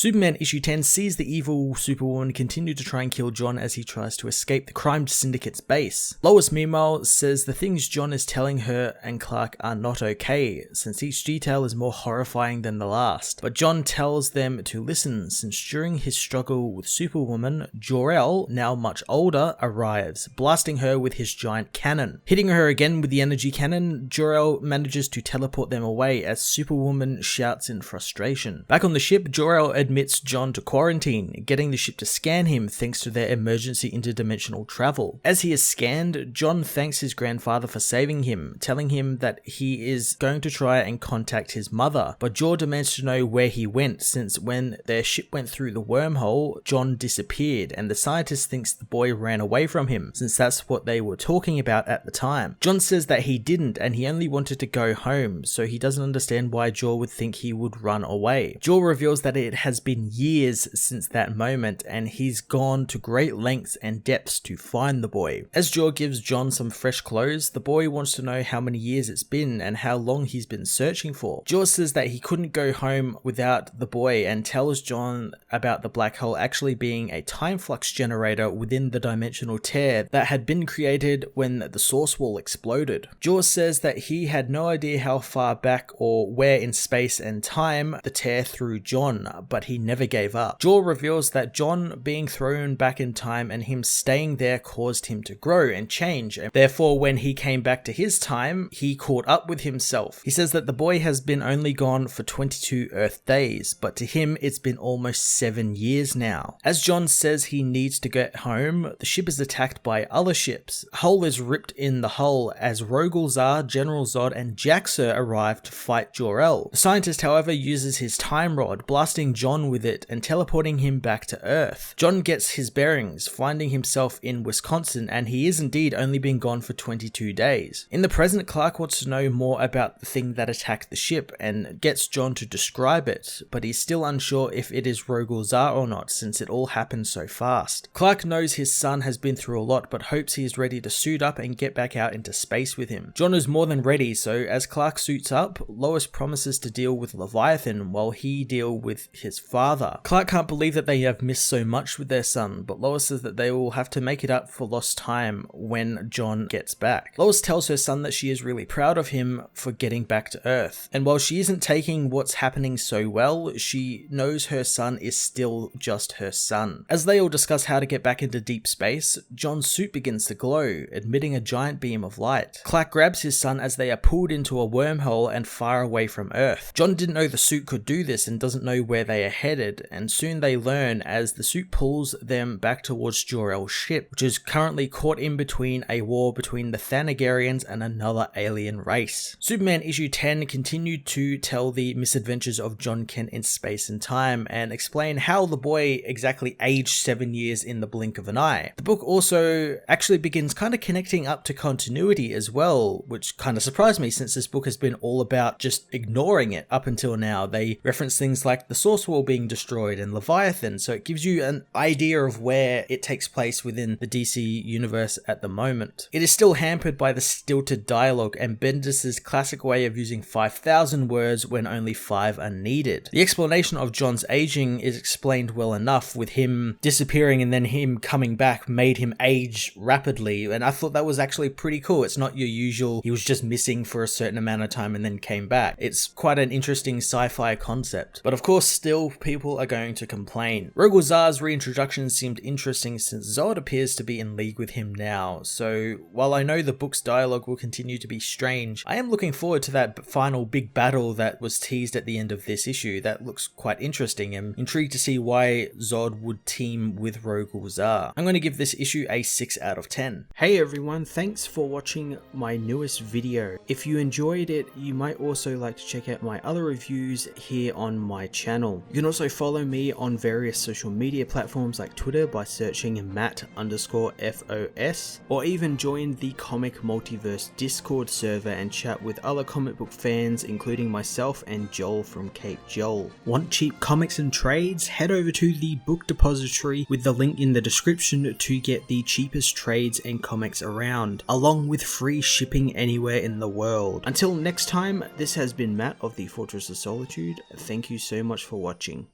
Superman issue 10 sees the evil Superwoman continue to try and kill Jon as he tries to escape the crime syndicate's base. Lois meanwhile says the things Jon is telling her and Clark are not okay, since each detail is more horrifying than the last. But Jon tells them to listen, since during his struggle with Superwoman, Jor-El, now much older, arrives, blasting her with his giant cannon. Hitting her again with the energy cannon, Jor-El manages to teleport them away as Superwoman shouts in frustration. Back on the ship, Jor-El admits Jon to quarantine, getting the ship to scan him thanks to their emergency interdimensional travel. As he is scanned, Jon thanks his grandfather for saving him, telling him that he is going to try and contact his mother, but Jor demands to know where he went, since when their ship went through the wormhole, Jon disappeared, and the scientist thinks the boy ran away from him, since that's what they were talking about at the time. Jon says that he didn't, and he only wanted to go home, so he doesn't understand why Jor would think he would run away. Jor reveals that it has been years since that moment, and he's gone to great lengths and depths to find the boy. As Jor gives Jon some fresh clothes, the boy wants to know how many years it's been and how long he's been searching for. Jor says that he couldn't go home without the boy and tells Jon about the black hole actually being a time flux generator within the dimensional tear that had been created when the source wall exploded. Jor says that he had no idea how far back or where in space and time the tear threw Jon, but he never gave up. Jor reveals that Jon being thrown back in time and him staying there caused him to grow and change, and therefore when he came back to his time, he caught up with himself. He says that the boy has been only gone for 22 Earth days, but to him it's been almost 7 years now. As Jon says he needs to get home, the ship is attacked by other ships. A hole is ripped in the hull as Rogol Zar, General Zod and Jax-Ur arrive to fight Jor-El. The scientist however uses his time rod, blasting Jon with it and teleporting him back to Earth. Jon gets his bearings, finding himself in Wisconsin, and he is indeed only been gone for 22 days. In the present, Clark wants to know more about the thing that attacked the ship and gets Jon to describe it, but he's still unsure if it is Rogol Zar or not, since it all happened so fast. Clark knows his son has been through a lot, but hopes he is ready to suit up and get back out into space with him. Jon is more than ready, so as Clark suits up, Lois promises to deal with Leviathan while he deals with his father. Clark can't believe that they have missed so much with their son, but Lois says that they will have to make it up for lost time when Jon gets back. Lois tells her son that she is really proud of him for getting back to Earth, and while she isn't taking what's happening so well, she knows her son is still just her son. As they all discuss how to get back into deep space, Jon's suit begins to glow, emitting a giant beam of light. Clark grabs his son as they are pulled into a wormhole and far away from Earth. Jon didn't know the suit could do this and doesn't know where they are headed, and soon they learn as the suit pulls them back towards Jor-El's ship, which is currently caught in between a war between the Thanagarians and another alien race. Superman issue 10 continued to tell the misadventures of Jon Kent in space and time and explain how the boy exactly aged 7 years in the blink of an eye. The book also actually begins kind of connecting up to continuity as well, which kind of surprised me since this book has been all about just ignoring it up until now. They reference things like the source wall being destroyed and Leviathan, so it gives you an idea of where it takes place within the DC universe at the moment. It is still hampered by the stilted dialogue and Bendis' classic way of using 5,000 words when only 5 are needed. The explanation of Jon's aging is explained well enough, with him disappearing and then him coming back made him age rapidly, and I thought that was actually pretty cool. It's not your usual he was just missing for a certain amount of time and then came back. It's quite an interesting sci-fi concept, but of course still people are going to complain. Rogol Zar's reintroduction seemed interesting since Zod appears to be in league with him now, so while I know the book's dialogue will continue to be strange, I am looking forward to that final big battle that was teased at the end of this issue. That looks quite interesting. I'm intrigued to see why Zod would team with Rogol Zar. I'm going to give this issue a 6 out of 10. Hey everyone, thanks for watching my newest video. If you enjoyed it, you might also like to check out my other reviews here on my channel. You can also follow me on various social media platforms like Twitter by searching Matt_FOS, or even join the Comic Multiverse Discord server and chat with other comic book fans, including myself and Joel from Cape Joel. Want cheap comics and trades? Head over to the Book Depository with the link in the description to get the cheapest trades and comics around, along with free shipping anywhere in the world. Until next time, this has been Matt of the Fortress of Solitude. Thank you so much for watching.